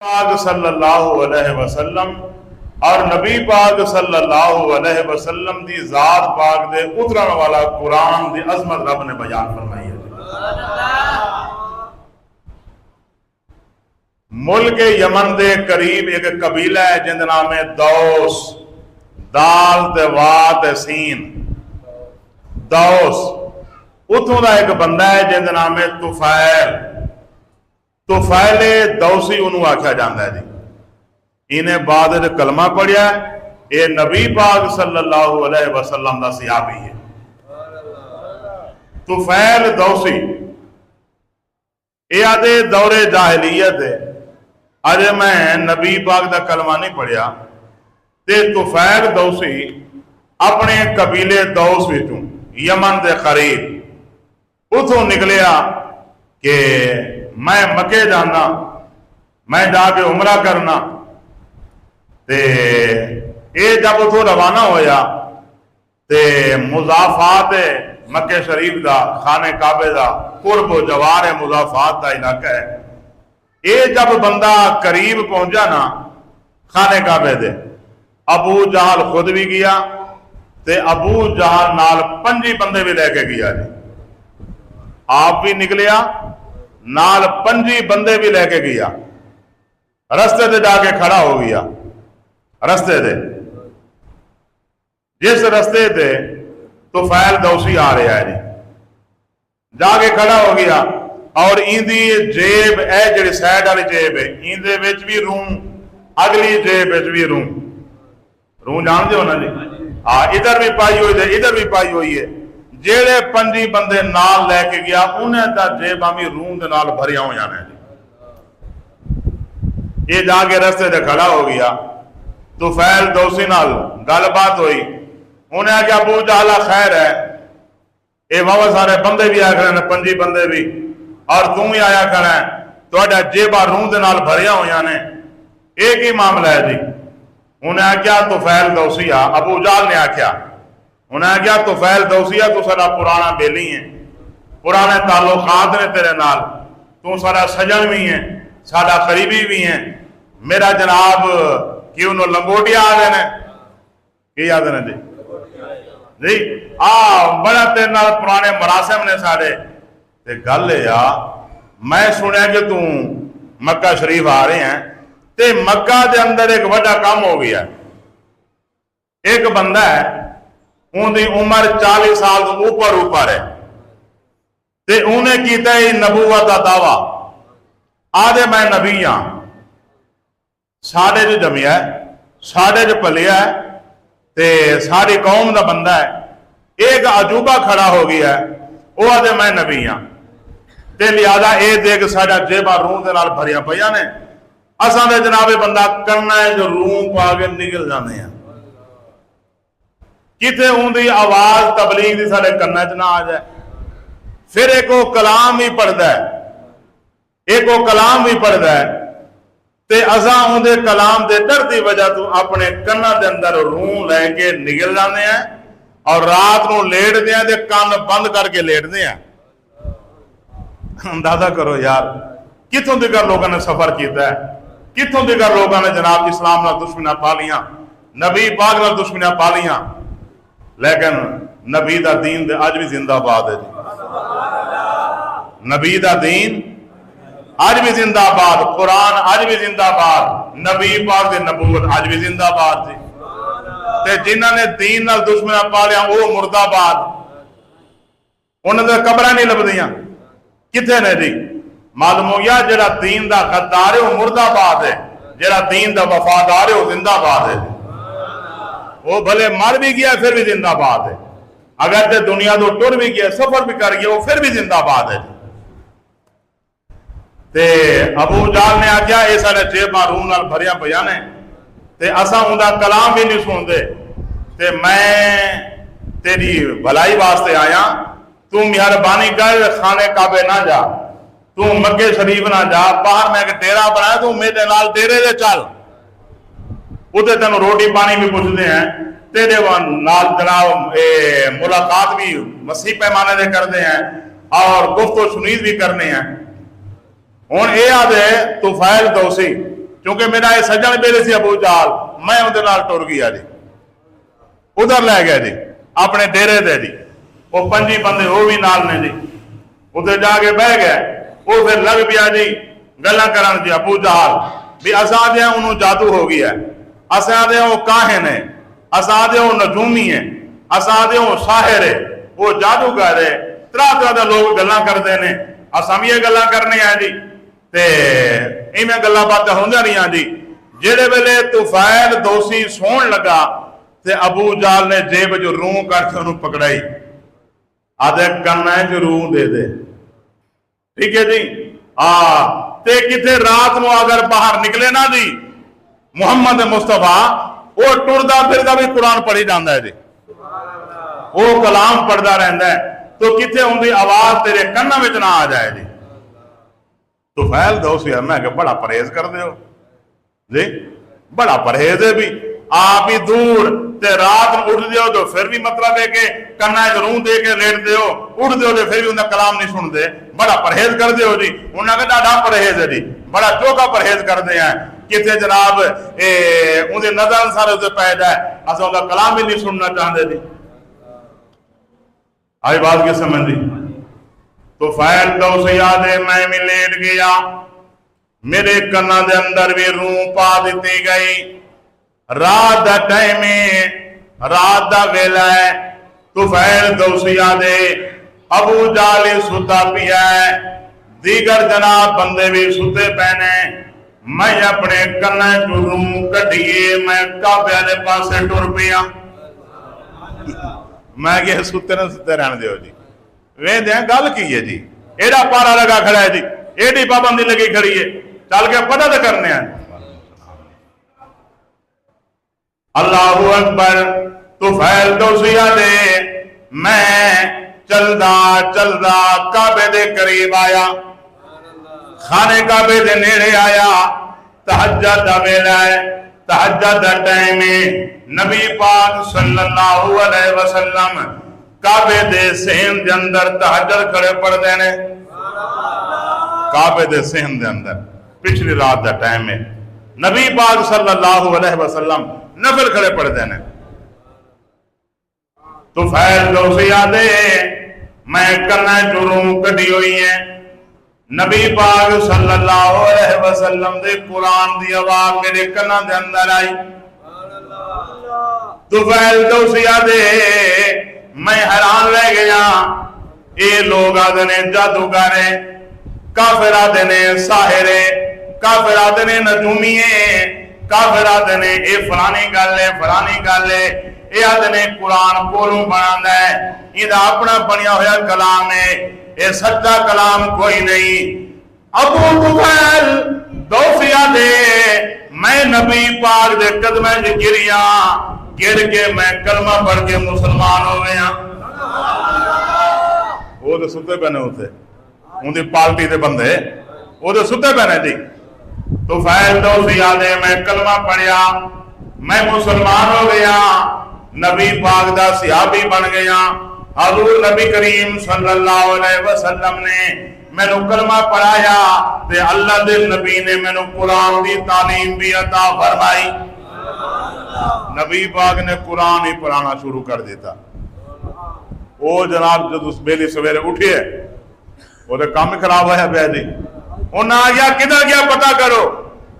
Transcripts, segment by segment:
پاک صلی اللہ علیہ وسلم اور نبی پاک صلی اللہ علیہ وسلم دی ذات پاک دے اترن والا قرآن دی عظمت رب نے بیان فرمائی ہے۔ ملک یمن دے قریب ایک قبیلہ ہے جن نام ہے دوس، دال تے وا تے سین، دوس۔ اتوں دا ایک بندہ ہے جن نام ہے طفیل، طفیل دوسی انہوں آکھا جاندہ ہے جی۔ انہیں بعد کلمہ پڑھیا ہے، اے نبی پاک صلی اللہ علیہ وسلم دا صحابی ہے۔ طفیل دوسی اے آدھے دور جاہلیت ہے، آج میں نبی پاک دا کلمہ نہیں پڑھیا تے طفیل دوسی اپنے قبیلے دوس وچوں یمن دے قریب اتھوں نکلیا کہ میں مکے جانا، میں جا کے عمرہ کرنا۔ تے اے جب اتھوں روانہ ہویا تے مضافات مکے شریف دا، خانہ کعبے دا قرب و جوار مضافات دا علاقہ ہے۔ اے جب بندہ قریب پہنچا نا خانہ کعبے دے، ابو جہل خود بھی گیا تے ابو جہل نال 5 بندے بھی لے کے گیا جی، آپ بھی نکلیا نال 5 بندے بھی لے کے گیا، رستے تے جا کے کھڑا ہو گیا۔ رستے تے جس رستے تے طفیل دوسی آ رہا ہے جی، جا کے کھڑا ہو گیا اور ایندی جیب اے جڑی سائیڈ والی جیب ہے ایندے وچ بھی روم، اگلی جیب وچ بھی روم جان دے ہونا جی، ادھر بھی پائی ہوئی ہے ادھر بھی پائی ہوئی ہے۔ جیڑے 5 بندے نال لے کے گیا انہیں تا جیباں بھی روم دے نال بھریا ہو جانا جی۔ یہ جا کے رستے تے کھڑا ہو گیا، طفیل دوسی نال گل بات ہوئی، انہیں آگیا ابو جہل خیر ہے، اے بہت سارے بندے بھی آیا کھڑے ہیں، 5 بندے بھی، اور تم ہی آیا کھڑا ہے، تو جیباں روم دے نال بھریا ہو جانے، ایک ہی معاملہ ہے جی۔ انہیں آگیا طفیل دوسی آ، ابو جہل نے آکھیا، انہیں آگیا طفیل دوسی آ، تو سارا پرانا بیلی ہے، پرانے تعلقات نے تیرے نال، تو سارا سجن بھی ہیں، سارا قریبی بھی ہیں، میرا جناب کیوں نو لنگوٹیا آ دینے کی یاد ہے جی جی بڑا تیرے نال پرانے مراسم نے سارے تے گل ہے یا میں سنیا کہ تم مکہ شریف آ رہے ہیں تے مکہ دے اندر ایک بڑا کام ہو گیا، ایک بندہ ہے ان دی عمر 40 سال تو اوپر ہے تے انہیں کیتا ہے نبوت دا دعویٰ، آدھے میں نبی ہاں، ساڑھے جو جمعہ ہے، ساڑھے جو پلیا ہے تے ساری قوم دا بندہ ہے، ایک عجوبہ کھڑا ہو گیا ہے، وہ آدھے میں نبی ہاں تے لہذا اے دیکھ ساڑھا جیبہ روم دے نال بھریا پیا نے، اساں دے جناب بندہ کرنا ہے جو روم پا کے نکل جانے ہیں، کتے ان دی آواز تبلیغ دی سارے کرنا چ نہ آ جائے۔ پھر ایک وہ کلام ہی پڑھدا ہے، ایک وہ کلام بھی پڑھدا ہے تے ازاں ان دے کلام دے ڈر دی وجہ تو اپنے کنا دے اندر روم لے کے نکل جانے ہیں اور رات نو لیٹ دیا تے کان بند کر کے لیٹ دیا۔ اندازہ کرو یار کتوں دیگر لوگوں نے سفر کیتا ہے، کتوں دیگر لوگوں نے جناب اسلام نہ دشمنیاں پا لیاں، نبی پاک نہ دشمنیاں پا لیاں، لیکن نبی دا دین دے آج بھی زندہ باد ہے جی، نبی دا دین آج بھی زندہ باد، قرآن آج بھی زندہ باد، نبی پاک دے نبوت آج بھی زندہ باد جی۔ تے جنہاں نے دین نال دشمنیاں پا لیا وہ مردہ باد، انہوں نے قبریں نہیں لبدیاں، کتنے نے جی؟ معلوم ہو گیا جڑا دین دا غدار ہے وہ مردہ باد ہے، جڑا دین دا وفادار ہے وہ زندہ باد ہے، وہ بھلے مر بھی گیا پھر بھی زندہ باد ہے، اگر تے دنیا تو ٹر بھی گیا سفر بھی کر گیا وہ پھر بھی زندہ باد ہے۔ تے ابو جہل نے آکھیا اے سارے جیباں روم نال بھریا پیا نے تے اساں اوندا کلام بھی نہیں سندے تے میں تیری بھلائی واسطے آیا، تو مہربانی کر خانے کعبے نہ جا، تو مکے شریف نہ جا، باہر میں ایک ڈیرا بنایا تو میرے نال ڈیرے دے چل، ادھر تینوں روٹی پانی بھی پوچھتے ہیں، تیرے نال جناب ملاقات بھی وسیع پیمانے دے کرتے ہیں اور گفت و شنید بھی کرنے ہیں۔ ہوں یہ آدھے طفیل دوسی کیونکہ میرا یہ سجن میرے سی ابو جہل میں اندر نال ٹر گیا جی ادھر لے گیا جی اپنے ڈیرے دے جی وہ 5 بندے وہ بھی نال نے جی ادھر جا کے بہ گئے وہ پھر لگ پیا جی گلا کرن جی ابو جہل بھی اساں دے انہوں جادو ہو گیا اساں دے وہ کاہن ہے اساں دے وہ نجومی ہے اساں دے وہ ساحر ہے وہ جادوگر ہے طرح دے لوگ گلا کرتے ہیں اساں بھی یہ گلا کرنے ہیں جی تے ایویں گلا باتیں ہوندیاں رہیاں جی جہڑے ویلے طفیل دوسی سون لگا تے ابو جہل نے جیب جو روح کر کے انہوں پکڑائی آدھے کنا ہے جو روح دے دے ٹھیک ہے جی تے کتے رات نو اگر باہر نکلے نا جی محمد مصطفیٰ وہ ٹردا پھردا بھی قرآن پڑھی جاندا ہے جی وہ کلام پڑھدا رہندا ہے تو کتے ان دی آواز تیرے کنا وچ نہ آ جائے جی طفیل دوسی میں کہ بڑا پرہیز کر دے ہو جی بڑا پرہیز ہے بھی آپ ہی دور تے رات اٹھ دیو تو پھر بھی مطلب ہے کہ کنا روح دے کے لیٹ دیو اٹھ دیو تو پھر بھی انہیں کلام نہیں سن دے بڑا پرہیز کر دیو جی انہوں نے ڈاڈا پرہیز ہے جی بڑا چوکا پرہیز کر دے ہیں کتے جناب انہیں نظر سارے اسے پہ جائے اسا ان کا کلام بھی نہیں سننا چاہتے جی آئی بات کی سمجھ دی تو فیل دوسی یادے میں بھی لیٹ گیا میرے کنا دے اندر بھی روح پا دیتی گئی رات دا ٹائمیں رات دا ویلا ہے طفیل دوسی یادے ابو جہل ستا پیا ہے دیگر جناب بندے بھی ستے پہنے میں اپنے کنا جو روح کٹیے میں کعبے والے پاسے ٹر پیا میں کہ ستے نہ ستے رہن دیو جی وے دیں گل کی ہے جی ایڈا پارا لگا کھڑا ہے جی ایڈی پابندی لگی کھڑی ہے چل کے پتہ تو کرنے ہیں اللہ اکبر طفیل دوسی یادے میں چلدا چلدا کعبے دے قریب آیا خانے کعبے دے نیڑے آیا تہجد دا ویلا ہے تہجد دا ٹائم نبی پاک صلی اللہ علیہ وسلم کعبے دے سہن دے اندر تہجد کھڑے پڑھ دینے کعبے دے سہن دے اندر پچھلی رات دا ٹائم ہے نبی پاک صلی اللہ علیہ وسلم نفل کھڑے پڑھ دینے طفیل دوسی یادے میں کنا جرم کٹی ہوئی ہیں نبی پاک صلی اللہ علیہ وسلم دے قرآن دی آواز میرے کنا دے اندر آئی طفیل دوسی یادے میں حیران رہ گیا اے لوگ آدھے نے جادوگارے کافر آدھے نے ساحرے کافر آدھے نے نجومیے کافر آدھے نے اے فلانی گل ہے اے آدھے نے قرآن کولوں بنانا ہے ادھا اپنا بنیا ہویا کلام ہے اے سچا کلام کوئی نہیں ابو طفیل دوسی یادے میں نبی پاک دے قدمیں گریا گر کے میں کلمہ پڑھ کے مسلمان ہو گیا وہ تو ستے پہنے ہوتے ان دی پارٹی دے بندے وہ تو ستے پہنے جی طفیل دوسی یادے میں کلمہ پڑھیا میں مسلمان ہو گیا نبی پاک دا صحابی بن گیا حضور نبی کریم صلی اللہ علیہ وسلم نے میں نے کلمہ پڑھایا تے اللہ دے نبی نے میں نے قرآن دی تعلیم بھی عطا فرمائی نبی پاک نے قرآن ہی پڑھانا شروع کر دیتا وہ جناب جب اس بیلی سویرے اٹھئے وہ تو کام خراب ہوا ہے جی انہوں نے آ گیا کدھر گیا پتہ کرو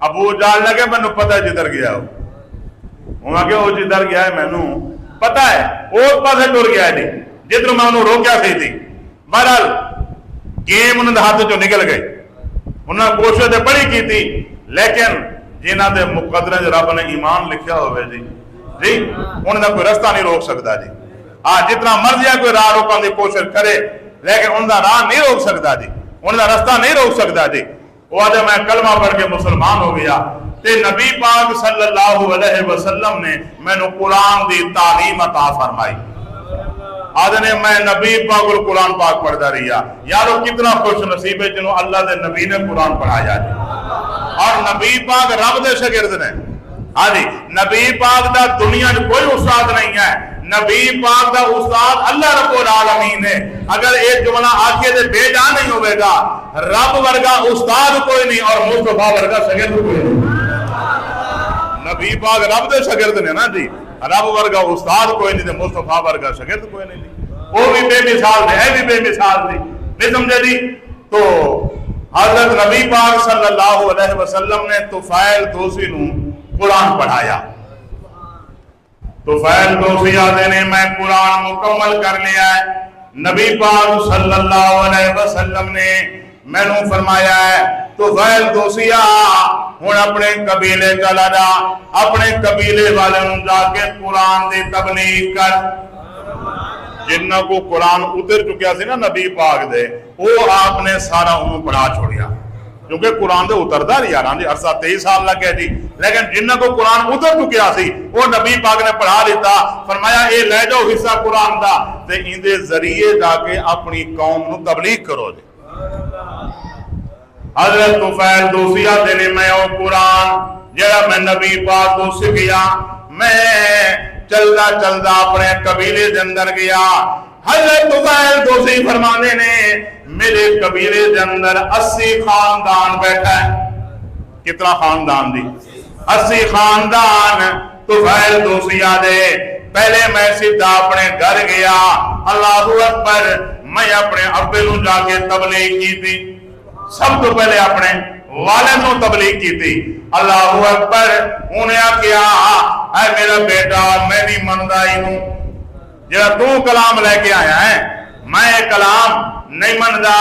ابو جہل لگے میں نے پتہ جدھر گیا ہو انہوں نے کہا وہ جدھر گیا ہے میں نے پتہ ہے وہ پاسے ٹر گیا ہے جی جدھر میں انہوں روکیا سی تھی بہرحال گیم انہوں نے ہاتھ جو نکل گئی انہوں نے کوشش تو بڑی کی تھی لیکن جنہ دے مقدرے رب نے ایمان لکھیا ہوئے جی انہوں نے کوئی رستہ نہیں روک سکتا جی جتنا مرضی کوئی راہ روکنے کی کوشش کرے لیکن انہوں نے راہ نہیں روک سکتا جی انہوں نے رستہ نہیں روک سکتا جی وہ آدھے میں کلمہ پڑھ کے مسلمان ہو گیا تے نبی پاک صلی اللہ علیہ وسلم نے میں نے قرآن دی تعلیم عطا فرمائی آدھے نے میں نبی پاک قرآن پاک پڑھتا رہیا یارو کتنا خوش نصیب ہے جنہوں اللہ دے نبی نے قرآن پڑھایا جی اور نبی پاک رب دے شاگرد نے جی نبی پاک دا دنیا میں کوئی استاد نہیں ہے نبی پاک دا استاد اللہ رب العالمین ہے اگر ایک جملہ آکے دے بے جان نہیں ہوئے گا رب ورگا استاد کوئی نہیں اور مصطفیٰ ورگا شاگرد کوئی نہیں نبی پاک رب دے شاگرد نے نا جی، رب ورگا استاد کوئی نہیں تے مصطفیٰ ورگا شاگرد کوئی نہیں جی، وہ بھی بے مثال نے، اے بھی بے مثال دی، نہیں سمجھے جی؟ تو حضرت نبی پاک صلی اللہ علیہ وسلم نے طفیل دوسی نو قرآن پڑھایا. طفیل دوسی آدھے نے میں قرآن مکمل کر لیا ہے. نبی پاک صلی اللہ علیہ وسلم نے میں نو فرمایا ہے طفیل دوسیا ہن اپنے قبیلے چلا جا، اپنے قبیلے والے نو جا کے قرآن دی تبلیغ کر. جنہ کو قرآن اتر چکیا سی نا نبی پاک دے، وہ آپ نے سارا انہوں پڑھا چھوڑیا، کیونکہ قرآن دے اتردا نہیں یاران جی، عرصہ 23 سال لگے جی، لیکن جنہ کو قرآن اتر چکیا سی وہ نبی پاک نے پڑھا دیتا. فرمایا اے لے جاؤ حصہ قرآن دا تے ان دے ذریعے جا کے اپنی قوم نو تبلیغ کرو جی. حضرت طفیل دوسیا دے میں او قرآن جڑا میں نبی پاک تو سکھیا، میں چلدا چلدا اپنے قبیلے دے اندر گیا. حضرت طفیل دوسی فرمانے نے میرے قبیلے دے اندر 80 خاندان بیٹھا ہے. کتنا خاندان دی؟ 80 خاندان طفیل دوسیا دے. پہلے میں سیدھا اپنے گھر گیا، اللہ اکبر، میں اپنے ابے نو جا کے تبلیغ کی تھی. سب تو پہلے اپنے والد نو تبلیغ کی تھی. اللہ اکبر، انہیں کیا اے میرا بیٹا میں نہیں مندا ہی ہوں جڑا تو کلام لے کے آیا ہے، میں کلام نہیں مندا.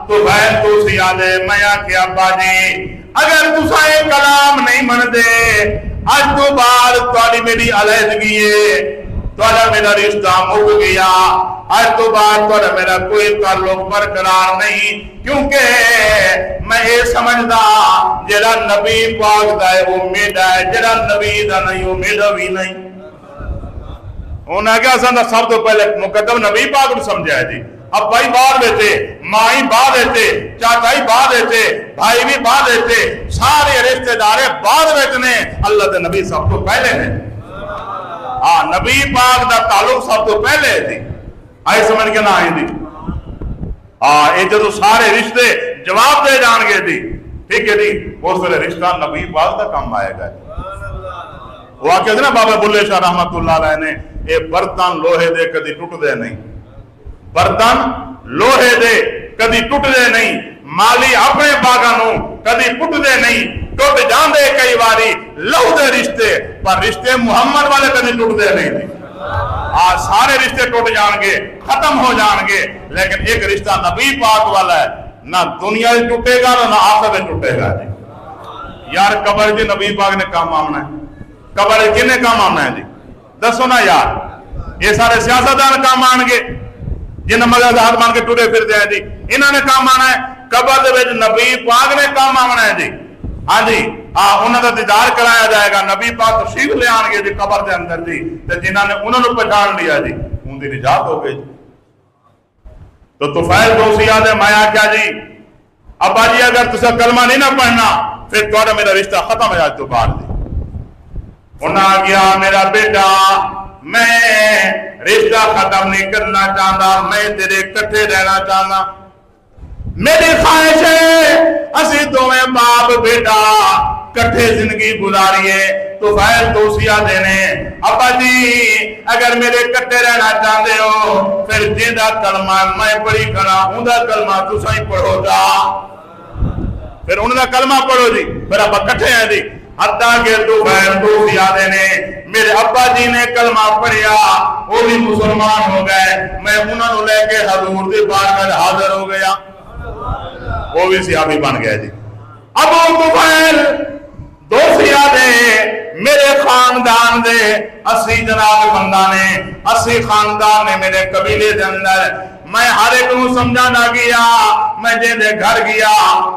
تو بہن تو سیا دے میں کیا ابا جی اگر تساں یہ کلام نہیں مندے اج تو بعد تہاڈی میری علیحدگی ہے، تہاڈا میرا رشتہ مک گیا، آج تو بعد تہاڈا میرا کوئی تعلق برقرار نہیں، کیونکہ میں یہ سمجھدا جڑا نبی پاک دا ہے وہ میرا ہے، جڑا نبی دا نہیں وہ میرا بھی نہیں. انہاں کیا سندا سب تو پہلے مقدم نبی پاک نو سمجھا ہے جی. اب بھائی بعد دیتے، مائی بعد دیتے، چاچائی بعد دیتے، بھائی بھی بعد دیتے، سارے رشتہ دارے بعد دیتے، اللہ دے نبی سب تو پہلے نے. ہاں نبی پاک دا تعلق سب تو پہلے تھی. آئی سمجھ کے نہ آئی تھی. ہاں یہ جدو سارے رشتے جواب دے جان گے تھی، ٹھیک ہے جی، اس ویلے رشتہ نبی پاک دا کام آئے گا. وہ آکے تھے نا بابا بلے شاہ رحمت اللہ علیہ نے، اے برتن لوہے دے کدی ٹوٹ دے نہیں، برتن لوہے دے کدی ٹوٹ دے نہیں، مالی اپنے باغانوں کدی ٹوٹ دے نہیں، ٹوٹ جان دے کئی باری لہو دے رشتے، پر رشتے محمد والے کدی ٹوٹ دے نہیں تھی. سارے رشتے ٹوٹ جان گے، ختم ہو جان گے، لیکن ایک رشتہ نبی پاک والا ہے، نہ دنیا میں ٹوٹے گا نہ آخرت میں ٹوٹے گا جی. یار قبر جی نبی پاک نے کام آمنا ہے، قبر کنے کام آمنا ہے جی دسو نا یار. یہ سارے سیاستدان کام آن گے جنہیں مذہب ہاتھ مان کے ٹوٹے پھر دیا جی، انہوں نے کام آنا ہے. قبر دے وچ نبی پاک نے کام آنا ہے جی. ہاں جی، انہوں کا دیدار کرایا جائے گا، نبی پاک تشریف لے آن گے جی قبر دے اندر جی، تے جنہوں نے انہوں نے پہچان لیا جی ان دی نجات ہو گئی. تو طفیل دوسیا نے مایا کیا جی ابا جی اگر تسا کلمہ نہیں نہ پڑھنا پھر تھوڑا میرا رشتہ ختم ہے آج تو بعد دی. انہاں آ گیا میرا بیٹا میں رشتہ ختم نہیں کرنا چاہتا، میں تیرے کٹھے رہنا چاہتا، میری خواہش ہے اسی دوویں باپ بیٹا کٹھے زندگی گزاریے. تو طفیل دوسیا دینے ابا جی اگر میرے کٹھے رہنا چاہتے ہو پھر جیندہ کلمہ میں پڑھی کرا ہوں دا کلمہ تساں ہی پڑھو جا، پھر انہوں دا کلمہ پڑھو جی، پھر ابا کٹھے ہیں جی. حتیٰ کہ طفیل دوسیا دینے میرے ابا جی نے کلمہ پڑھیا، وہ بھی مسلمان ہو گئے، میں انہوں نے لے کے حضور دی بارگاہ حاضر ہو گیا، وہ بھی صحابی بن گیا جی. ابو طفیل دوسیا دے میرے خاندان دے 80 جناب بندہ نے، 80 خاندان نے میرے قبیلے دے اندر. میں ہر ایک کو سمجھانا گیا، میں جے دے گھر گیا،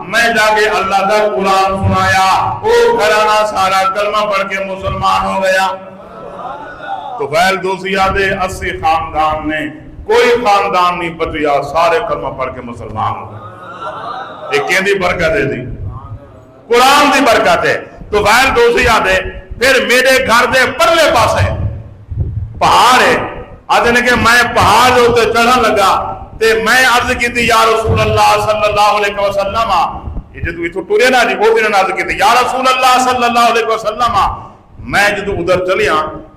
میں جا کے اللہ کا قرآن سنایا، وہ گھرانہ سارا کلمہ پڑھ کے مسلمان ہو گیا. طفیل دوسیا دے 80 خاندان نے کوئی خاندان نہیں بچیا، سارے کلمہ پڑھ کے مسلمان ہو گئے. ایک کہندی برکت ہے دی، قرآن دی برکت ہے. طفیل دوسیا دے پھر میرے گھر دے پرلے پاسے پہاڑ ہے، آدھے نے کہ میں پہاڑ ہوتے چڑھن لگا تے میں عرض کی تھی یا رسول اللہ صلی اللہ علیہ وسلم، یہ جو تو ٹورے نا جی وہ دن عرض کی تھی یا رسول اللہ صلی اللہ علیہ وسلم میں جدو ادھر چلیا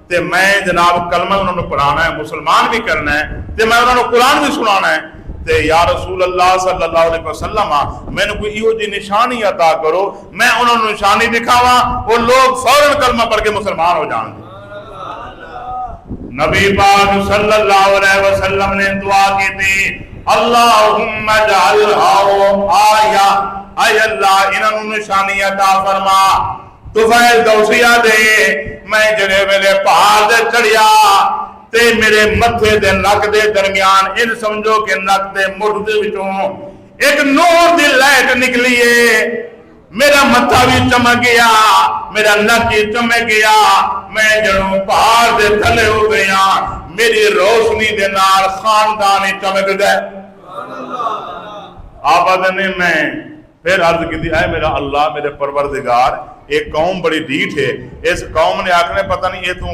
تے میں جناب کلمہ انہوں نے پڑھانا ہے، مسلمان بھی کرنا ہے تے میں انہوں نے قرآن بھی سنانا ہے تے یا رسول اللہ صلی اللہ علیہ وسلم میں نے کوئی ایہو جی نشانی عطا کرو میں انہوں نے نشانی دکھاواں وہ لوگ فوراً کلمہ پڑھ کے مسلمان ہو جان گے۔ نبی پاک صلی اللہ علیہ وسلم نے دعا کی تھی اللہم اجعلہا آیا، اے اللہ انہوں نے نشانی عطا فرما۔ طفیل دوسیہ دے میں جڑے ویلے پہاڑ دے چڑھیا تے میرے متھے دے نک دے درمیان ان سمجھو کہ نک دے مٹھ دے وچوں ایک نور دی لائٹ نکلی ہے، میرا متھا بھی چمک گیا، میرا نک بھی چمک گیا، میں جڑوں پہاڑ دے تھلے ہو گیا، میری روشنی دے نال خاندانی چمک گئے۔ آباد نے میں پھر عرض کی تھی اے میرا اللہ میرے پروردگار ایک قوم بڑی ڈیٹ ہے، اس قوم نے آکھنے پتہ نہیں یہ تو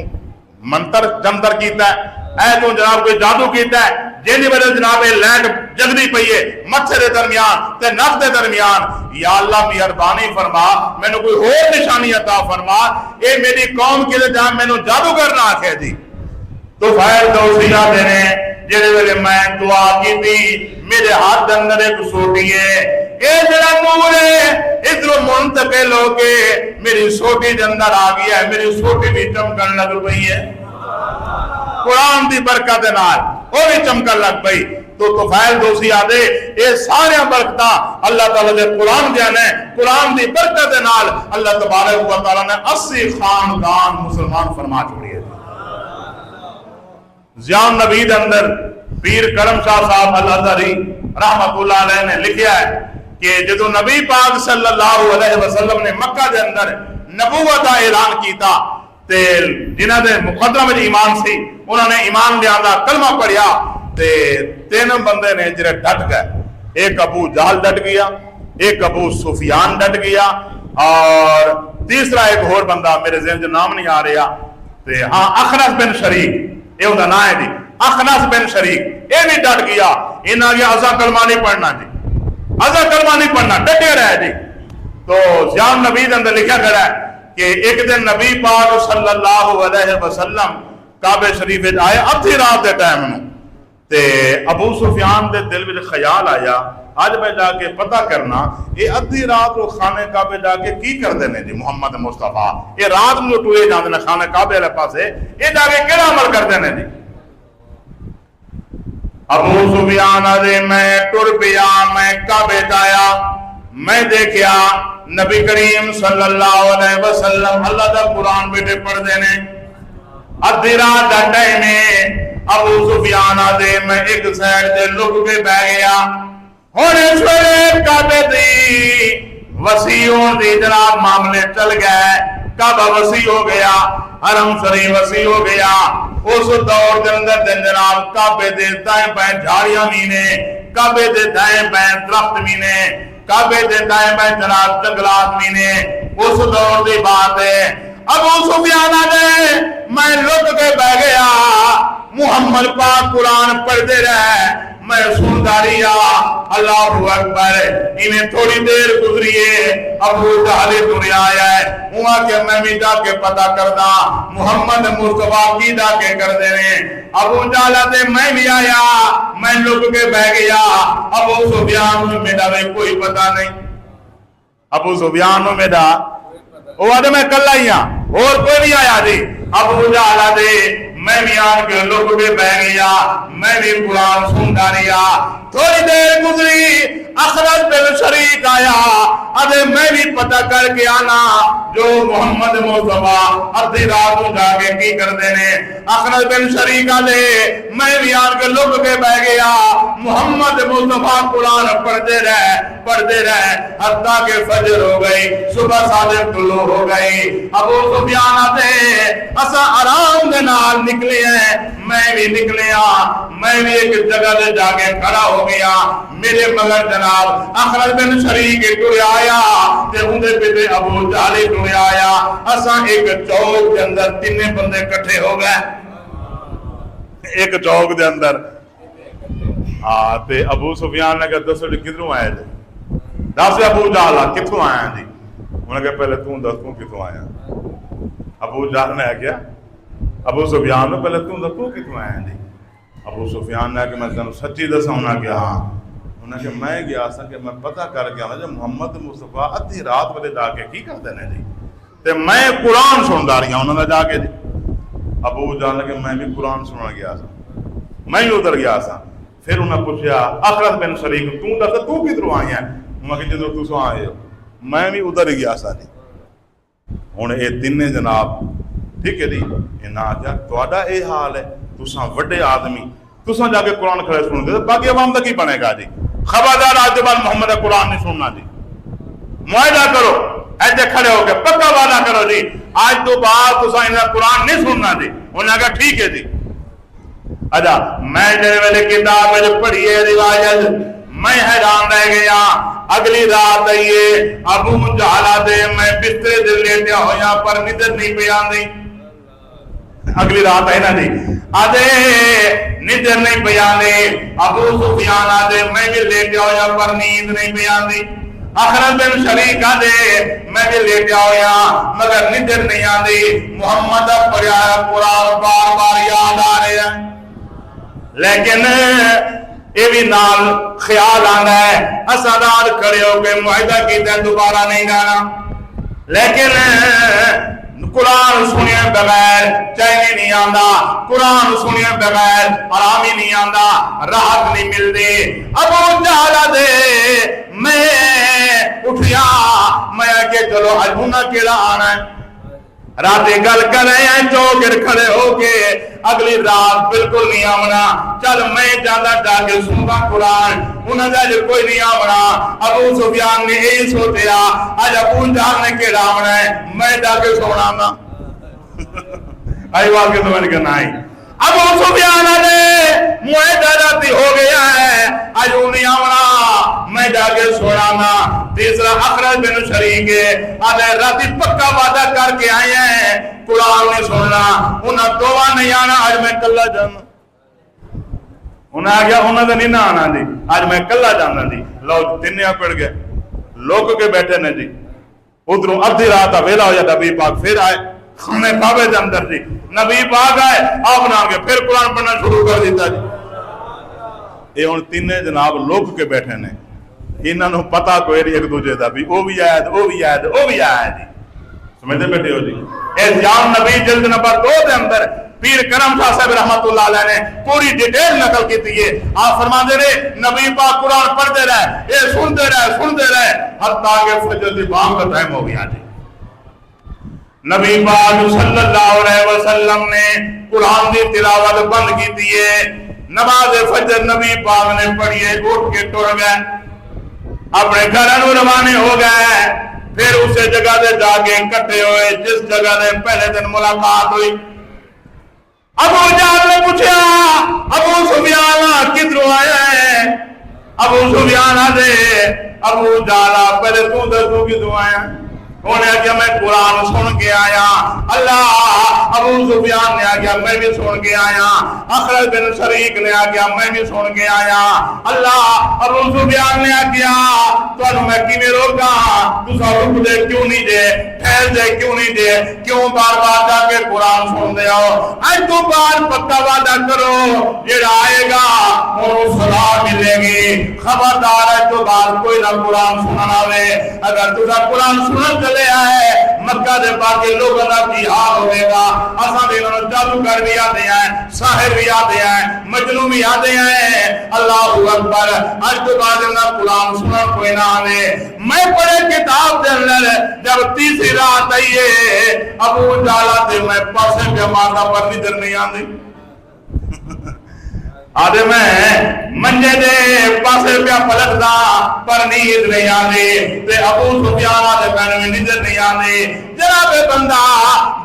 منتر جنتر کیتا ہے، اے تو جناب کوئی جادو کیتا ہے جنہی وجہ جناب یہ لینڈ جگدی پئی ہے متھے دے درمیان تے نک دے درمیان، یا اللہ مہربانی فرما مینوں کوئی اور نشانی عطا فرما، اے میری قوم کے لیے جہاں مینوں جادو کرنا آکھے جی۔ تو خیر دوسیہ دینے جڑے ویلے میں دعا کی تھی میرے ہاتھ دے اندر ایک سوٹی ہے، اے جڑا نور ہے ادھر منتقل ہو کے میری سوٹی دے اندر آ گیا ہے، میری سوٹی بھی چمکن لگ پئی ہے قرآن دی برکت نال وہ بھی چمکن لگ پئی۔ تو طفیل دوسی آدھے یہ سارے برکتاں اللہ تعالیٰ دے قرآن دیا نے، قرآن دی برکت نال اللہ تبارک و تعالیٰ نے 80 خاندان مسلمان فرما چھوڑی ہے۔ ضیاء النبی دے اندر پیر کرم شاہ صاحب الازہری رحمت اللہ علیہ نے لکھیا ہے کہ جدو نبی پاک صلی اللہ علیہ وسلم نے مکہ دے اندر نبوت کا اعلان کیتا تے جنہ دے مقدرہ میں ایمان سی انہوں نے ایمان لے آندا کلمہ پڑھیا تے 3 بندے نے جڑے ڈٹ گئے، ایک ابو جہل ڈٹ گیا، ایک ابو سفیان ڈٹ گیا اور تیسرا ایک اور بندہ میرے ذہن جو نام نہیں آ رہا تے ہاں اخنس بن شریک یہ ہوتا نام ہے جی، اخنس بن شریک یہ بھی ڈٹ گیا، انہاں گیا ازا کلمہ نہیں پڑھنا جی، ازا کلمہ نہیں پڑھنا، ڈٹے رہے جی۔ تو ضیاء النبی دے اندر لکھا گیا ہے کہ ایک دن نبی پاک صلی اللہ علیہ وسلم کعبہ شریف آئے ادھی رات دے ٹائم نوں تے ابو سفیان دے دل وچ خیال آیا اج میں جا کے پتہ کرنا یہ ادھی رات وہ خانے کعبے جا کے کی کردے نے جی محمد مصطفیٰ، یہ رات نوں ٹوئے جاندے نے خانے کعبے والے پاسے، یہ جا کے کیڑا عمل کردے نے جی۔ ابو سفیان دے میں ٹر پیا، میں کعبے جایا، میں دیکھیا نبی کریم صلی اللہ علیہ وسلم اللہ دا قرآن بیٹے پڑھ دینے ادھی رات دا ٹائم ابو سفیان دے میں ایک سائڈ دے لک کے بہ گیا، ہن اس ویلے کعبے دی وسیع ہون دی جناب معاملے چل گئے، کعبہ وسیع ہو گیا، حرم شریف وسیع ہو گیا۔ اس دور دے اندر جناب کعبے دے دائیں بائیں جھاڑیاں بھی نے، کعبے دے دائیں بائیں درخت بھی نے، کعبے دے دائیں بائیں جناب جنگلات بھی نے، اس دور دی بات ہے۔ ابو سفیان نے میں لک کے بہ گیا، محمد پاک قرآن پڑھتے رہے، میں سنتا رہا، اللہ اکبر۔ انہیں تھوڑی دیر گزریے ابو جہل تریا آیا ہے، وہاں کے میں بھی جا کے پتہ کردا محمد مصطفیٰ کی جا کے کر دے رہے۔ ابو جہل دے میں بھی آیا، میں لک کے بہ گیا، ابو سفیان میں میرا کوئی پتہ نہیں، ابو سفیان میں میرا وہ آدھے میں کل ہی ہاں اور کوئی نہیں آیا جی۔ ابو جہل دے میں بھی آن کے لک کے بہ گیا، میں بھی قرآن سنتا رہا، تھوڑی دیر گزری اخنس بن شریک آیا، ادھے میں بھی پتہ کر کے آنا جو محمد مصطفیٰ ادھی رات کو جا کے کی کر دینے۔ اخنس بن شریک آلے میں بھی آن کے لک کے بہ گیا، محمد مصطفیٰ قرآن پڑھتے رہے حتیٰ کہ فجر ہو گئی، صبح صادق طلوع ہو گئی۔ ابو سفیان آتے اسا آرام دے نال نکلے ہیں، میں بھی نکلے ہاں، میں بھی ایک جگہ دے جا کے کھڑا ہو گیا، میرے مگر جناب اخنس بن شریک ٹرے آیا تے اندے پیتے ابو جہل ٹرے آیا، اسا ایک چوک دے اندر 3 بندے کٹھے ہو گئے، ایک چوک دے اندر ہاں تے ابو سفیان نے کہا دسو جی کدھروں آئے جی؟ دس ابو جہل کتھوں آیا جی؟ انہوں نے کہا پہلے تو دس تو کتھوں آیا؟ ابو جہل نے کیا ابو سفیان نے پہلے تو کتوں آیا جی؟ ابو سفیان نے کہ میں تینوں سچی دساں؟ انہاں کہ ہاں۔ انہاں کہ میں گیا سا کہ میں پتہ کر کے آنا جی محمد مصطفیٰ ادھی رات والے جا کے کی کرتے ہیں جی، تے میں قرآن سندا رہی ہوں انہاں نے جا کے جی۔ ابو جہل نے کہ میں بھی قرآن سننا گیا سا، میں بھی ادھر گیا سا۔ پھر انہاں پوچھا اخرس بن شریک تو دس تو کدھروں آئی ہیں؟ انہاں کہ جدھر تساں آئے ہو میں بھی ادھر ہی گیا سا جی۔ ہن اے تینے جناب ٹھیک ہے جی، انہاں آخیا تہاڈا اے حال ہے، تساں وڈے آدمی تساں جا کے قرآن کھڑے سن دے، باقی عوام دا کی بنے گا جی؟ خبردار آج کے بعد محمد قرآن نہیں سننا جی، معاہدہ کرو ایسے کھڑے ہو کے پکا وعدہ کرو جی آج تو بعد تساں انہاں قرآن نہیں سننا جی۔ انہوں نے کہا ٹھیک ہے جی۔ اچھا میں جڑے ویلے کتاب پڑھی ہے روایت میں حیران رہ گیا۔ اگلی رات آئیے ابو جہل دے میں بسترے دے لیٹیا ہویا پر ندر نہیں پہ آندی۔ اگلی رات ہے نا جی آدھے ندر نہیں پہ آندی۔ ابو سفیان آدھے میں بھی لیٹیا ہویا پر نیند نہیں پہ آندی۔ اخرس بن شریک آدھے میں بھی لیٹیا ہویا مگر ندر نہیں آندی۔ محمد پڑھیا قرآن بار بار یاد آ رہے ہیں، لیکن یہ بھی نال خیال آنا ہے اساں رات کھڑے ہو کے معاہدہ کیتا دوبارہ نہیں جانا، لیکن قرآن سنے بغیر چین نہیں آندا، قرآن سنے بغیر آرام ہی نہیں آندا، راحت نہیں ملتی۔ ابو جہل دے میں اٹھیا میں کہ چلو اج انہاں کیڑا آنا ہے، رات گل کر رہے ہیں چوکر کھڑے ہو کے اگلی رات بالکل نہیں آمنا، چل میں جانا جا کے سنگا قرآن، انہوں نے کوئی نہیں آمنا۔ ابو سفیان نے یہی سوچیا آج ابو جہل نے کیڑا آمنا ہے میں جا کے سونا نا آئی بات کے سمجھ کرنا آئی۔ ابو سفیان نے معاہدہ راتی ہو گیا ہے آج نہیں آمنا میں جا کے سونا نا۔ تیسرا اخرس بن شریک آدھے راتی پکا وعدہ کر کے آئے ہیں قرآن نہیں سننا، انہاں دوبا نہیں آنا آج میں کلا جانا۔ انہاں آگیا انہاں نے نہیں آنا جی آج میں کلا جانا جی۔ لوگ تنیا پڑ گئے لوگ کے بیٹھے نے جی، ادھروں ادھی رات ویلا ہو جاتا نبی پاک پھر آئے خانے کعبے دے اندر جی، نبی پاک آئے آپ بنا کے پھر قرآن پڑھنا شروع کر دیتا جی۔ یہ ہن تینے جناب لوگ کے بیٹھے نے، انہاں نوں پتہ کوئی نہیں ایک دوجے دا بھی او بھی آیا او بھی آیا او بھی آیا جی، سمجھتے بیٹھے ہو جی۔ احتیام نبی جلد نمبر 2 دے اندر پیر کرم شاہ صاحب رحمت اللہ علیہ نے پوری ڈیٹیل نقل کی تھی۔ آپ فرماندے رہے نبی پاک قرآن پڑھتے رہے یہ سنتے رہے حتیٰ کہ فجر دی بانگ کا ٹائم ہو گیا جی۔ نبی پاک صلی اللہ علیہ وسلم نے قرآن دی تلاوت بند کی تھی، نماز فجر نبی پاک نے پڑھیے اٹھ کے ٹر گئے اپنے گھروں روانے ہو گئے۔ پھر اسے جگہ دے جا کے اکٹھے ہوئے جس جگہ دے پہلے دن ملاقات ہوئی۔ ابو جہل نے پوچھا ابو سفیان کدھروں آیا ہے؟ ابو سفیان دے ابو جہل پہلے تو دس تو کدھروں آیا؟ انہوں نے کہا میں قرآن سن کے آیا۔ اللہ ابو سفیان نے کہا میں بھی سن کے آیا۔ اخرس بن شریک نے کہا میں بھی سن کے آیا۔ اللہ ابو سفیان نے کہا تو میں کیویں روکا تساں رک دے کیوں نہیں دے ٹھہر دے کیوں نہیں دے کیوں بار بار جا کے قرآن سن دے ہو؟ اج تو بعد پکا وعدہ کرو جڑا آئے گا انہوں سزا ملے گی، خبردار ہے تو بعد کوئی نہ قرآن سننا آوے۔ اگر تساں قرآن سنن چلے آئے مکہ دے باقی لوگوں کا کی حال ہوئے گا؟ اساں بھی انہوں جادوگر بھی آتے ہیں ساحر بھی آتے ہیں مجنون بھی آتے ہیں۔ اللہ اکبر اج تو بعد انہوں قرآن سنن کوئی نہ آنے۔ میں پڑھے کتاب دے اندر جب تیسری رات آئیے ابو جہل تے میں پاسے پہ مارتا پر ندر نہیں آندی، آدھے میں منجے دے پاسے پہ پلٹدا پر نیند نہیں آندی تے ابو سفیان آدھے پہنے میں ندر نہیں آندی۔ جناب بندہ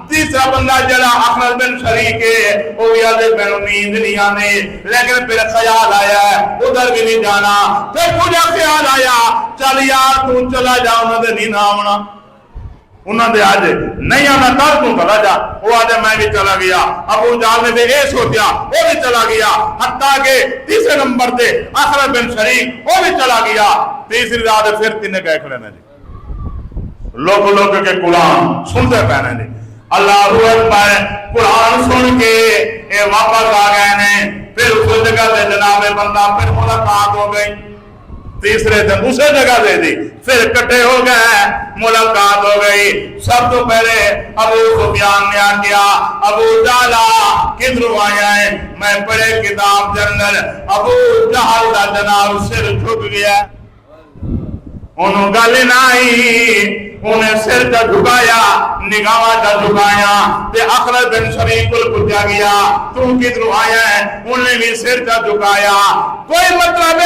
تیسرا بندہ جڑا اخرس بن شریک ہے وہ بھی آدھے پہنے نیند نہیں آندی، لیکن پھر خیال آیا ہے ادھر بھی نہیں جانا۔ پھر مجھے خیال آیا چل یار تو چلا جا انہوں نے نہیں آمنا، انہوں نے آج نہیں آنا کل تو چلا جا۔ وہ آج میں بھی چلا گیا۔ ابو جہل نے بھی یہ سوچا وہ بھی چلا گیا، حتیٰ کہ تیسرے نمبر پہ اخرس بن شریک وہ بھی چلا گیا۔ تیسری رات پھر تینے گئے کھڑے نے جی، لوگ کے قرآن سنتے پہنے جی۔ اللہ اکبر قرآن سن کے اے واپس آ گئے نے. پھر اس جگہ سے جناب بندہ پھر ملاقات ہو گئی. تیسرے دن اسے جگہ دے دی, پھر کٹھے ہو گئے, ملاقات ہو گئی. سب تو پہلے ابو سفیان نے کیا, ابو جہل کدھر آیا ہے؟ میں پڑھے کتاب جنرل ابو جہل کا جناب سر جھک گیا, انہوں گل نہ آئی, انہیں سر کا جھکایا, نگاہ کا جھکایا, تے اخرج بن شریک کو پوچھا گیا تو کدھر آیا ہے؟ انہیں بھی سر کا جھکایا. کوئی مطلب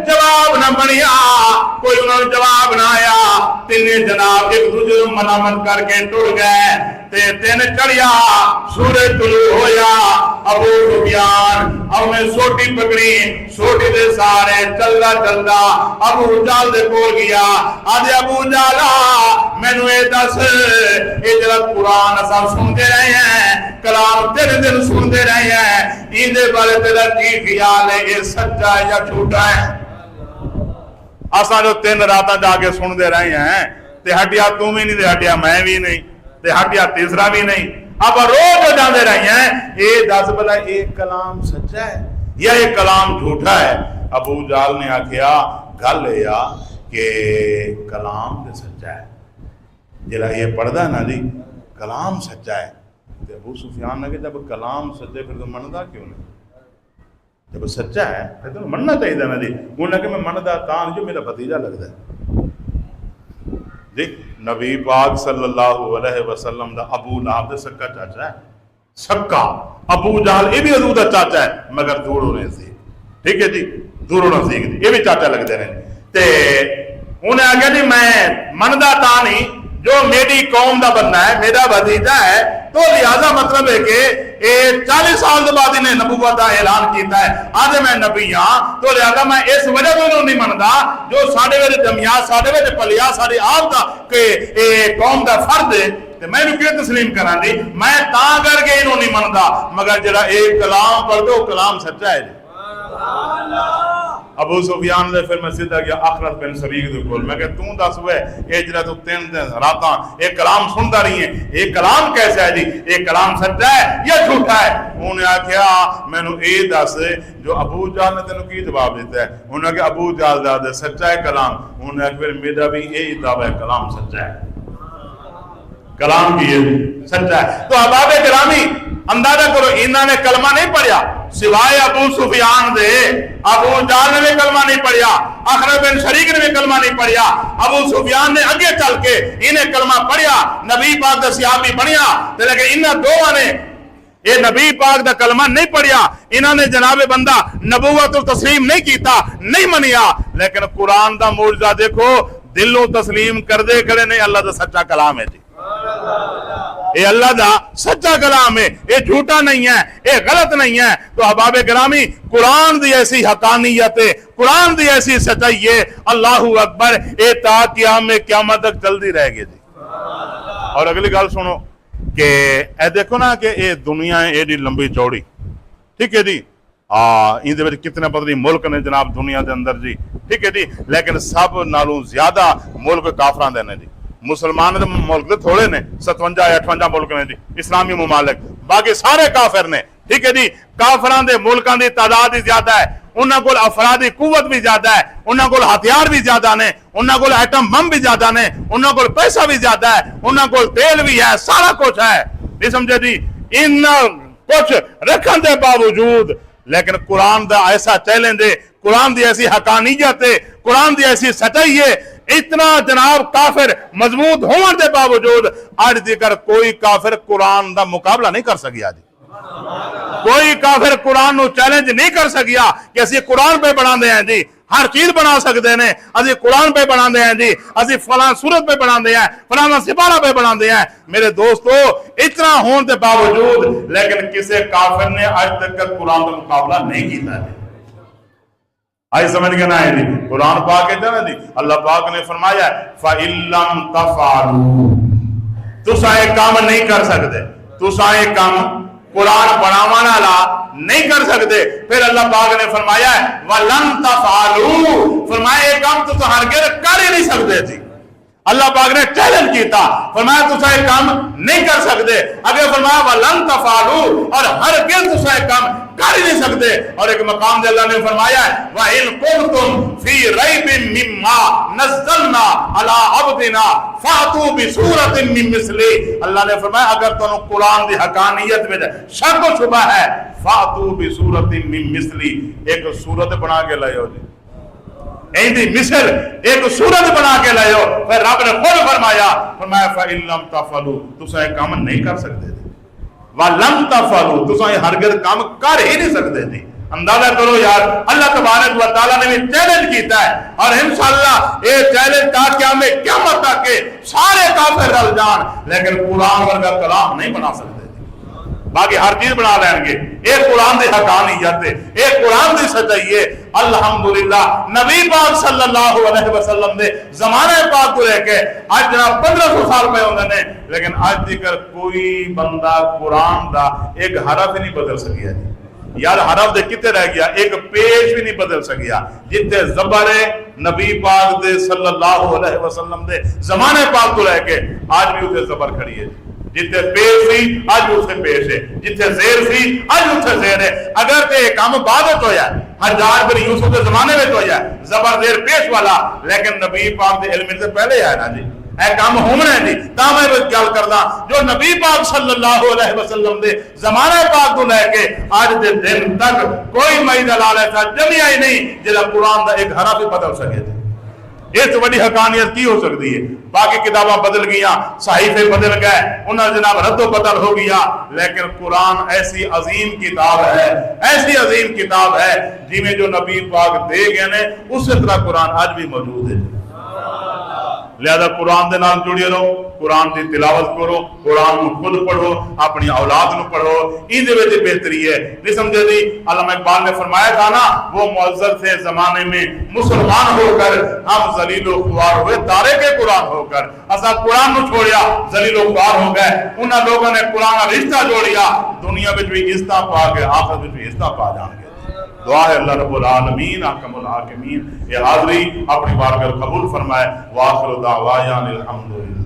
جواب نہ بنیا, کوئی انہوں نے جواب نہ آیا. تین جناب ایک دوسرے کو ملامت کر کے ٹر گئے. تے دن چڑھیا, سورج طلوع ہویا. ابو سفیان اب میں سوٹی پکڑی, سوٹی دے سارے چلدا چلدا ابو جہل دے کول گیا. آدھے ابو جہل مینوں اے دس, اے جڑا قرآن اساں سنتے رہے ہیں, کلام تیرے دن سنتے رہے ہیں, ان دے بارے تیرا کی خیال ہے؟ یہ سچا ہے یا جھوٹا ہے؟ اساں جو 3 راتاں جا کے سنتے رہے ہیں, تے ہٹیا تو بھی نہیں, تے ہٹیا میں بھی نہیں, تے ہٹیا تیسرا بھی نہیں, اب روز جاندے رہے ہیں. یہ دس بلا یہ کلام سچا ہے یا یہ کلام جھوٹا ہے؟ ابو جہل نے آخیا گل یہ کہ کلام تے سچا ہے, جڑا یہ پڑھدا ہے نا جی کلام سچا ہے. تے ابو سفیان نے کہ جب کلام سچے پھر تو مندا کیوں نہیں؟ جب سچا ہے پھر تو مننا چاہیے نا جی. انہوں نے کہ میں مندا تاں جو میرا بھتیجا لگتا ہے جی. نبی پاک صلی اللہ علیہ وسلم دا ابو لہب دا سکا چاچا ہے, سکا. ابو جہل یہ بھی حضور دا چاچا ہے مگر دور ہونے سے, ٹھیک ہے جی, دور ہونا سیکھ دی, یہ بھی چاچا لگتے ہیں. تے انہیں آگیا جی میں مندا تا نہیں, جو میری قوم دا بننا ہے, میرا بھتیجا ہے, تو لہذا مطلب ہے کہ 40 سال بعد انہیں نبوت کا اعلان کیتا ہے. آج میں نبی ہاں تو لہذا میں اس وجہ تو نہیں مندا جو ساڈے وچ جمیا, ساڈے وچ پلیا, ساڈے آپ دا کہ قوم دا فرد ہے, تے میں انہوں کیوں تسلیم کراں دی؟ میں تاں کر کے انہوں نہیں مندا, مگر جڑا ایک کلام پڑھ دو کلام سچا ہے جی. ابو سفیان نے پھر میں سیدھا گیا اخرج بن شریک دے کول. میں کہ توں دس ہوئے اے جڑا تو 3 دن راتاں اے کلام سندا رہی ہیں, اے کلام کیسا ہے جی؟ اے کلام سچا ہے یا جھوٹا ہے؟ انہوں نے آخیا مینوں اے دس جو ابو جہل نے تینوں کی جواب دیتا ہے؟ انہوں نے کہا ابو جہل دا سچا ہے کلام. انہوں نے پھر میرا بھی یہی دعویٰ ہے کلام سچا ہے. کلام کی ہے سچا ہے. تو احباب گرامی اندازہ کرو, انہوں نے کلمہ نہیں پڑھیا سوائے ابو سفیان دے. ابو جہل نے بھی کلمہ نہیں پڑھیا, اخرج بن شریک نے بھی کلمہ نہیں پڑھیا. ابو سفیان نے اگے چل کے انہیں کلمہ پڑھیا, نبی پاک دا صحابی بنیا, لیکن انہاں دوواں نے یہ نبی پاک دا کلمہ نہیں پڑھیا. انہوں نے جناب بندہ نبوت تسلیم نہیں کیتا, نہیں منیا, لیکن قرآن دا معجزہ دیکھو, دلوں تسلیم کر دے کھڑے نے. اللہ دا سچا کلام ہے جی, یہ اللہ دا سچا کلام ہے, یہ جھوٹا نہیں ہے, یہ غلط نہیں ہے. تو احباب گرامی قرآن دی ایسی حقانیت ہے, قرآن دی ایسی سچائی ہے, اللہ اکبر, یہ تا قیامت تک چلتی رہے گی جی. اور اگلی گل سنو کہ اے دیکھو نا کہ یہ دنیا ہے ایڈی لمبی چوڑی, ٹھیک ہے جی, ان دے وچ کتنے پتہ نہیں ملک نے جناب دنیا دے اندر جی, ٹھیک ہے جی, لیکن سب نالوں زیادہ ملک کافراں دے نے جی. مسلمان دے ملک دے تھوڑے نے, 57-58 ملک نے جی اسلامی ممالک, باقی سارے کافر نے, ٹھیک ہے جی. کافران دے ملکان دی تعداد بھی زیادہ ہے, انہاں کول افرادی قوت بھی زیادہ ہے, انہاں کول ہتھیار بھی زیادہ نے, انہاں کول ایٹم بم بھی زیادہ نے, انہاں کول پیسہ بھی زیادہ ہے, انہاں کول تیل بھی ہے, سارا کچھ ہے, نہیں سمجھے جی. ان کچھ رکھن دے باوجود لیکن قرآن دا ایسا چیلنج ہے, قرآن دی ایسی حقانیت ہے, قرآن دی ایسی سچائی ہے, اتنا جناب کافر مضبوط ہون دے باوجود آج دیکھر کوئی کافر قرآن دا مقابلہ نہیں کر سکیا جی. کوئی کافر قرآن نو چیلنج نہیں کر سکیا کہ اسی قرآن پہ بنا دے ہیں جی, ہر چیز بنا سکتے ہیں, اسی قرآن پہ بنا دے ہیں جی, اسی فلاں صورت پہ بنا دے ہیں, فلاں سپارہ پہ بنا دے ہیں. میرے دوستو اتنا ہون دے باوجود لیکن کسی کافر نے آج تک قرآن کا مقابلہ نہیں کیتا ہے. آئی سمجھ گئے نا ہے جی. قرآن پاک ہے جانا جی, اللہ پاک نے فرمایا فَإِن لَمْ تَفْعَلُوا, تُسا ایک کام نہیں کر سکتے, تُسا ایک کام قرآن بناوانا لا نہیں کر سکتے. پھر اللہ پاک نے فرمایا وَلَن تَفْعَلُوا, فرمایا ایک کام تو ہرگز کر ہی نہیں سکتے جی. اللہ پاک نے چیلنج کیتا, فرمایا تُسا ایک کام نہیں کر سکتے. اگے فرمایا وَلَن تَفْعَلُوا اور ہرگز تساں کام کر ہی نہیں سکتے. اور ایک مقام دے اللہ نے فرمایا ہے وَإِن كُنتُمْ فِي رَيْبٍ مِّمَّا نَزَّلْنَا عَلَىٰ عَبْدِنَا فَأْتُوا بِسُورَةٍ مِّن مِّثْلِهِ. اللہ نے فرمایا اگر تمہیں قرآن دی حقانیت میں شک و شبہ ہے فَأْتُوا بِسُورَةٍ مِّن مِّثْلِهِ ایک صورت بنا کے لائے ہو جی ایندی مثل ایک صورت بنا کے لائے ہو. پھر رب نے خود فرمایا فَإِن لَّمْ تَفْعَلُوا تساں یہ کام نہیں کر سکتے تھے. وَلَمْ تَفْعَلُوا تساں یہ ہرگز کام کر ہی نہیں سکتے تھے. اندازہ کرو یار اللہ تبارک و تعالیٰ نے بھی چیلنج کیتا ہے اور انشاءاللہ یہ چیلنج تا قیامت تک کے سارے کافر رل جان لیکن قرآن ورگا کلام نہیں بنا سکتے. باقی ہر چیز بنا لیں گے. ایک قرآن دی حقانیت ہے ایک قرآن دی سچائی ہے. الحمدللہ نبی پاک صلی اللہ علیہ وسلم دے زمانے پاک کو لے کے آج جناب 1500 سال پہ ہوندے نے لیکن آج دیکھر کوئی بندہ قرآن دا ایک حرف ہی نہیں بدل سکیا جی. یار حرف دے کتے رہ گیا ایک پیش بھی نہیں بدل سکیا. جتے زبر نبی پاک دے صلی اللہ علیہ وسلم دے زمانے پاک کو لے کے آج بھی اسے زبر کھڑی ہے. جتنے پیش سی آج اسے پیش ہے جتنے زیر سی آج اسے زیر ہے. اگر تے کام بعد ہویا حجاج بن یوسف کے زمانے میں تو ہویا زبر زیر پیش والا لیکن نبی پاک دے علم سے پہلے آیا نا جی اے کام ہومنے ہیں جی. تا میں گل کردا جو نبی پاک صلی اللہ علیہ وسلم دے زمانے پاک کو لے کے آج دے دن تک کوئی مئی دلال ایسا جمعہ ہی نہیں جلا قرآن دا ایک حرف ہی بدل سکے تھے. اس تو بڑی حقانیت کی ہو سکتی ہے. باقی کتاباں بدل گیا صحیفے بدل گئے انہاں جناب رد و بدل ہو گیا لیکن قرآن ایسی عظیم کتاب ہے ایسی عظیم کتاب ہے جی میں جو نبی پاک دے گئے نے اسی طرح قرآن آج بھی موجود ہے. لہذا قرآن دے نال جڑے رہو قرآن دی تلاوت کرو قرآن کو خود پڑھو اپنی اولاد نو پڑھو. این دے وچ بہتری ہے نہیں سمجھے جی. علامہ اقبال نے فرمایا تھا نا وہ معزز تھے زمانے میں مسلمان ہو کر ہم ذلیل و خوار ہوئے تارے کے قرآن ہو کر. اسا قرآن نو چھوڑیا ذلیل و خوار ہو گئے. انہاں لوگوں نے قرآن نال رشتہ جوڑیا دنیا وچ بھی عزت پا کے آخرت وچ بھی عزت پا جان گے. دعا ہے اللہ رب العالمین احکم الحاکمین یہ حاضری اپنی بارگاہ قبول فرمائے. وآخر دعوانا الحمدللہ.